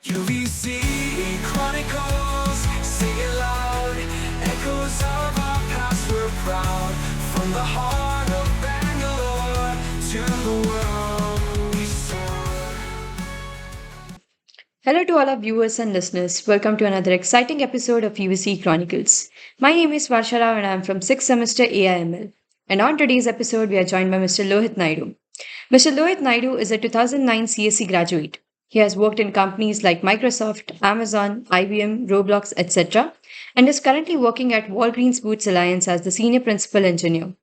UVCE Chronicles, sing it loud. Echoes of our past, we're proud. From the heart of Bangalore to the world we soar. Hello to all our viewers and listeners. Welcome to another exciting episode of UVCE Chronicles. My name is Varsha Rao and I am from 6th semester AIML. And on today's episode, we are joined by Mr. Lohith Naidu. Mr. Lohith Naidu is a 2009 CSE graduate. He has worked in companies like Microsoft, Amazon, IBM, Roblox, etc., and is currently working at Walgreens Boots Alliance as the senior principal engineer.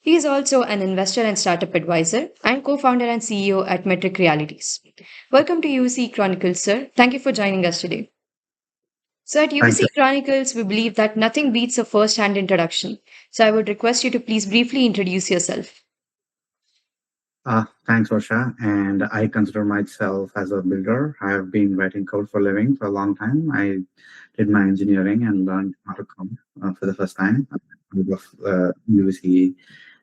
He is also an investor and startup advisor and co-founder and CEO at Metricrealities. Welcome to UVC Chronicles, sir. Thank you for joining us today. So at Thank UVC you. Chronicles, we believe that nothing beats a first-hand introduction. So I would request you to please briefly introduce yourself. Thanks, Varsha. And I consider myself as a builder. I have been writing code for a living for a long time. I did my engineering and learned how to code for the first time with UVCE,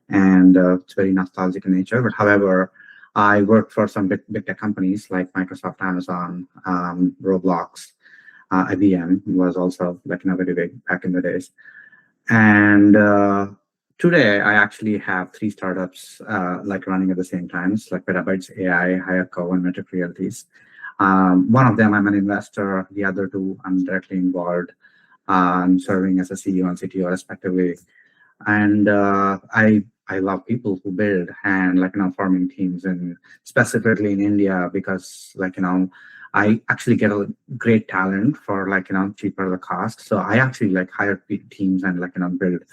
and it's very nostalgic in nature. But however, I worked for some big tech companies like Microsoft, Amazon, Roblox, IBM was also very big back in the days. And today, I actually have three startups running at the same time. It's like Petabytes AI, HireCo, and Metricrealities. One of them, I'm an investor. The other two, I'm directly involved. I'm serving as a CEO and CTO respectively. And I love people who build and forming teams, and specifically in India because I actually get a great talent for cheaper the cost. So I actually hire teams and build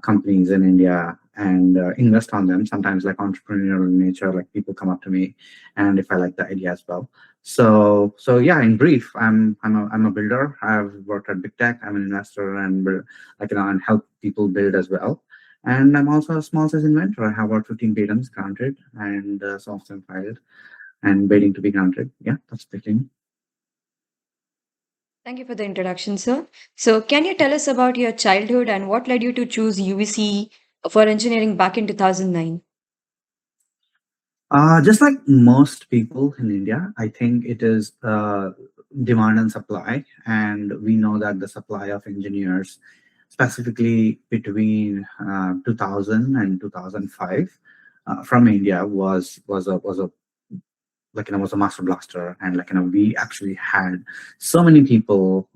companies in India and invest on them. Sometimes entrepreneurial in nature, people come up to me, and if I like the idea as well. So yeah, in brief, I'm a builder. I've worked at big tech. I'm an investor and build, and help people build as well. And I'm also a small size inventor. I have about 15 patents granted, and some of them filed and waiting to be granted. Yeah, that's the thing. Thank you for the introduction, sir. So can you tell us about your childhood and what led you to choose UVC for engineering back in 2009? Just like most people in India, I think it is demand and supply. And we know that the supply of engineers, specifically between 2000 and 2005, from India was a master blaster. And we actually had so many people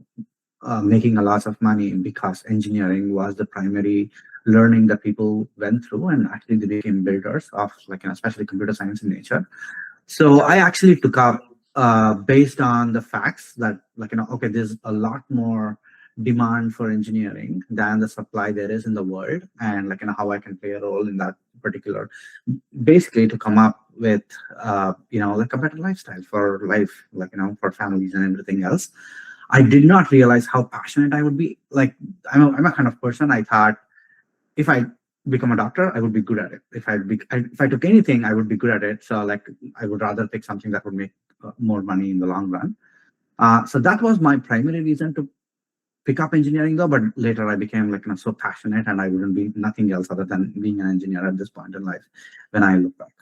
making a lot of money because engineering was the primary learning that people went through, and actually they became builders of especially computer science in nature. So I actually took up based on the facts that okay, there's a lot more demand for engineering than the supply there is in the world, and how I can play a role in that particular, basically to come up with a better lifestyle for life, for families and everything else. I did not realize how passionate I would be. I'm a kind of person. I thought if I become a doctor, I would be good at it. If I took anything, I would be good at it. So I would rather pick something that would make more money in the long run. So that was my primary reason to pick up engineering, though. But later I became so passionate, and I wouldn't be nothing else other than being an engineer at this point in life when I look back.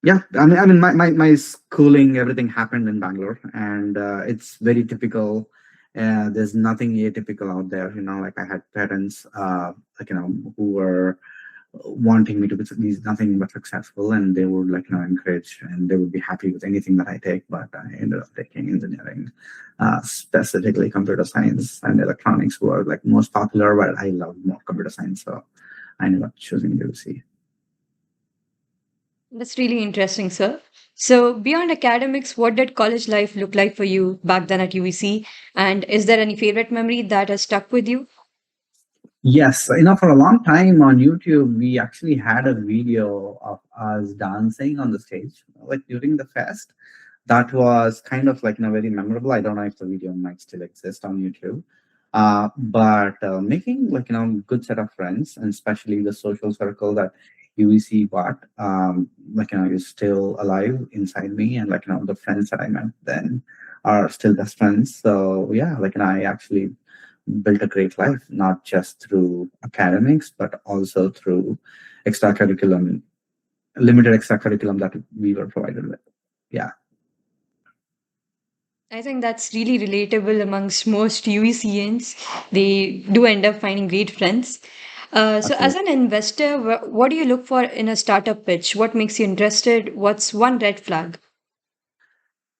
Yeah, I mean, my schooling, everything happened in Bangalore, and it's very typical. There's nothing atypical out there. I had parents, who were wanting me to be nothing but successful, and they would encourage, and they would be happy with anything that I take. But I ended up taking engineering, specifically computer science and electronics were most popular, but I love more computer science, so I ended up choosing UC. That's really interesting, sir. So, beyond academics, what did college life look like for you back then at UVC? And is there any favorite memory that has stuck with you? Yes, for a long time on YouTube, we actually had a video of us dancing on the stage, during the fest. That was kind of very memorable. I don't know if the video might still exist on YouTube. But making good set of friends, and especially the social circle that UVC bought, is still alive inside me, and the friends that I met then are still best friends. So yeah, I actually built a great life, not just through academics, but also through extracurriculum, limited extracurriculum that we were provided with. Yeah. I think that's really relatable amongst most UVCNs. They do end up finding great friends. So, as Absolutely. an investor, what do you look for in a startup pitch? What makes you interested? What's one red flag?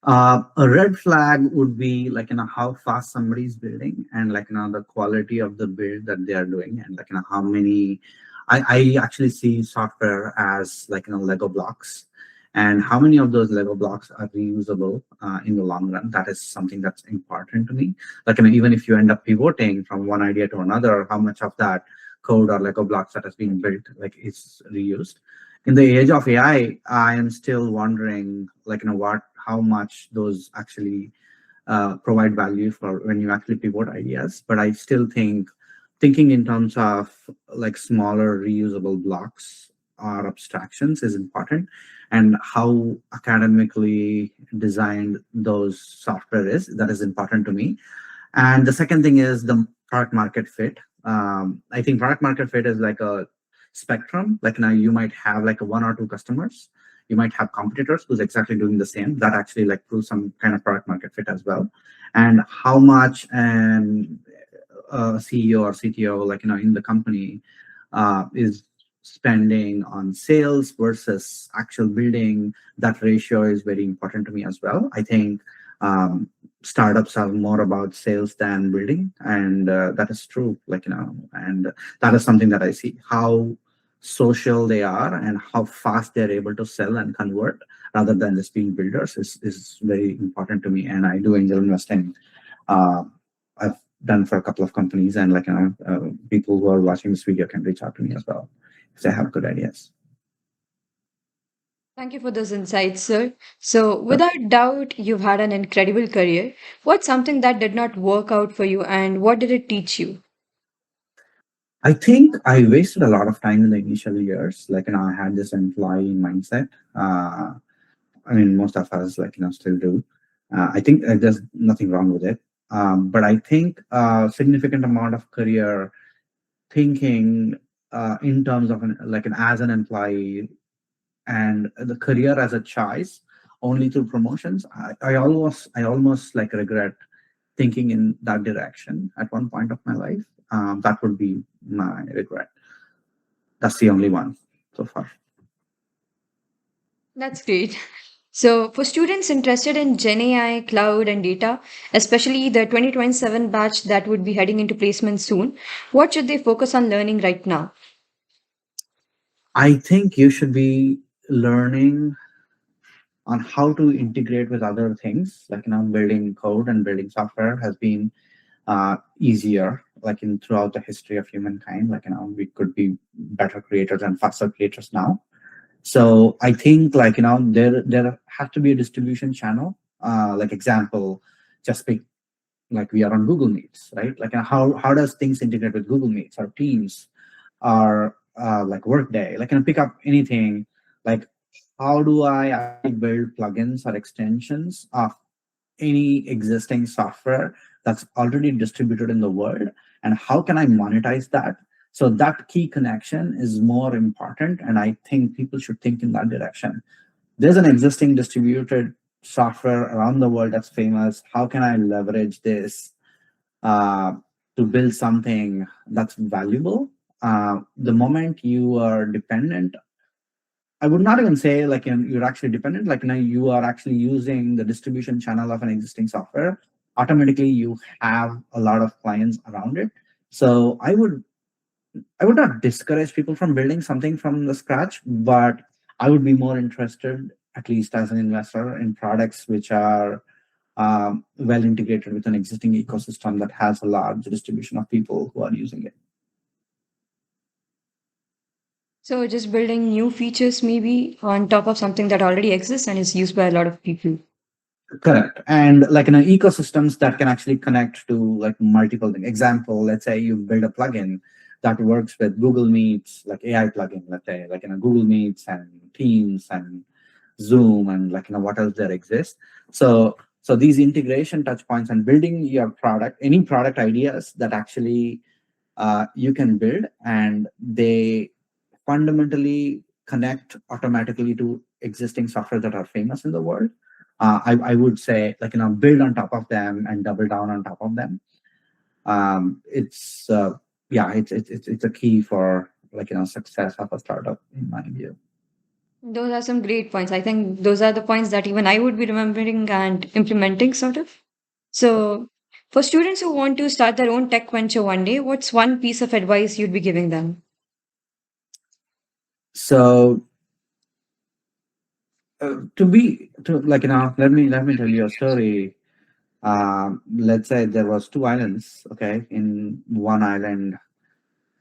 A red flag would be like how fast somebody is building, and the quality of the build that they are doing, and how many. I actually see software as Lego blocks, and how many of those Lego blocks are reusable in the long run. That is something that's important to me. Even if you end up pivoting from one idea to another, how much of that code or Lego blocks that has been built is reused. In the age of AI, I am still wondering how much those actually provide value for when you actually pivot ideas. But I still think thinking in terms of smaller reusable blocks or abstractions is important, and how academically designed those software is, that is important to me. And the second thing is the product market fit. I think product market fit is like a spectrum. Now you might have a one or two customers. You might have competitors who's exactly doing the same. That actually proves some kind of product market fit as well. And how much CEO or CTO in the company is spending on sales versus actual building. That ratio is very important to me as well. I think startups are more about sales than building, and that is true. And that is something that I see, how social they are and how fast they're able to sell and convert rather than just being builders is very important to me. And I do angel investing. uh, I've done for a couple of companies, and people who are watching this video can reach out to me as well if they have good ideas. Thank you for those insights, sir. So, without doubt, you've had an incredible career. What's something that did not work out for you, and what did it teach you? I think I wasted a lot of time in the initial years. I had this employee mindset. I mean, most of us still do. I think there's nothing wrong with it. But I think a significant amount of career thinking in terms of an as an employee, and the career as a choice only through promotions. I almost regret thinking in that direction at one point of my life. That would be my regret. That's the only one so far. That's great. So, for students interested in Gen AI, cloud, and data, especially the 2027 batch that would be heading into placement soon, what should they focus on learning right now? I think you should be learning on how to integrate with other things. Building code and building software has been easier in throughout the history of humankind. We could be better creators and faster creators now. So I think there has to be a distribution channel. Example, just pick we are on Google Meets, right? How does things integrate with Google Meets or Teams or Workday? Pick up anything. Like how do I actually build plugins or extensions of any existing software that's already distributed in the world, and how can I monetize that? So that key connection is more important, and I think people should think in that direction. There's an existing distributed software around the world that's famous. How can I leverage this uh, to build something that's valuable? The moment you are dependent, I would not even say you're actually dependent. You are actually using the distribution channel of an existing software. Automatically, you have a lot of clients around it. So I would not discourage people from building something from the scratch, but I would be more interested, at least as an investor, in products which are well integrated with an existing ecosystem that has a large distribution of people who are using it. So, just building new features maybe on top of something that already exists and is used by a lot of people. Correct. And ecosystems that can actually connect to multiple things. Example, let's say you build a plugin that works with Google Meets, AI plugin, let's say, Google Meets and Teams and Zoom and what else there exists. So these integration touch points and building your product, any product ideas that actually you can build, and they fundamentally connect automatically to existing software that are famous in the world. I would say, build on top of them and double down on top of them. It's yeah, it's a key for success of a startup in my view. Those are some great points. I think those are the points that even I would be remembering and implementing, sort of. So, for students who want to start their own tech venture one day, what's one piece of advice you'd be giving them? So let me tell you a story. Let's say there was two islands. Okay, in one island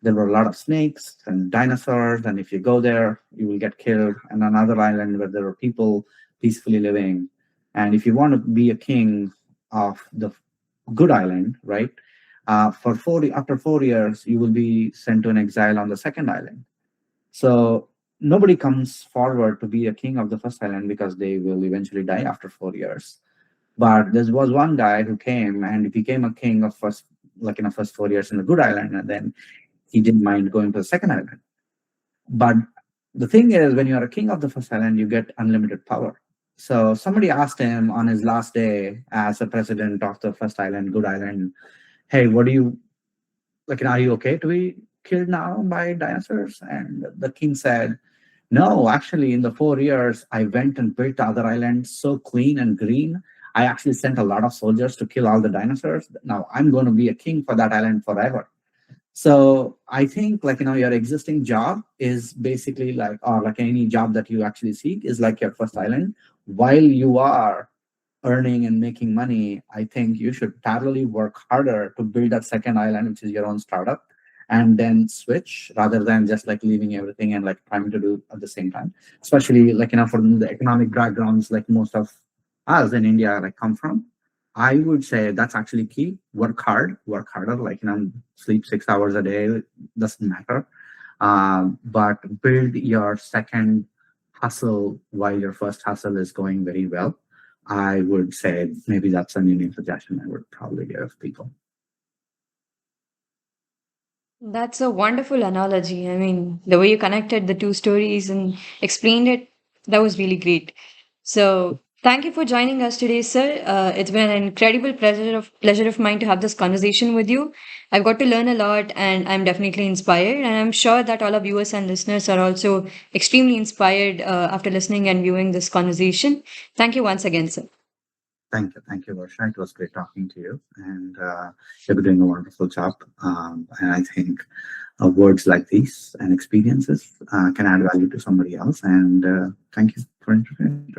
there were a lot of snakes and dinosaurs, and if you go there, you will get killed. And another island where there were people peacefully living. And if you want to be a king of the good island, right? After 4 years, you will be sent to an exile on the second island. So nobody comes forward to be a king of the first island because they will eventually die after 4 years. But there was one guy who came and became a king of first 4 years in the good island, and then he didn't mind going to the second island. But the thing is, when you are a king of the first island, you get unlimited power. So somebody asked him on his last day as a president of the first island, good island, hey, what do you are you okay to be killed now by dinosaurs? And the king said, no, actually, in the 4 years, I went and built the other island so clean and green. I actually sent a lot of soldiers to kill all the dinosaurs. Now I'm going to be a king for that island forever. So I think your existing job is basically or any job that you actually seek is like your first island. While you are earning and making money, I think you should parallelly work harder to build that second island, which is your own startup, and then switch rather than just leaving everything and trying to do at the same time. Especially from the economic backgrounds most of us in India come from. I would say that's actually key. Work hard, work harder. Sleep 6 hours a day, doesn't matter. But build your second hustle while your first hustle is going very well. I would say maybe that's a unique suggestion I would probably give people. That's a wonderful analogy. I mean, the way you connected the two stories and explained it, that was really great. So, thank you for joining us today, sir. It's been an incredible pleasure of mine to have this conversation with you. I've got to learn a lot, and I'm definitely inspired. And I'm sure that all of viewers and listeners are also extremely inspired after listening and viewing this conversation. Thank you once again, sir. Thank you, Varsha. It was great talking to you, and you're doing a wonderful job. And I think words like these and experiences can add value to somebody else. And thank you for interviewing.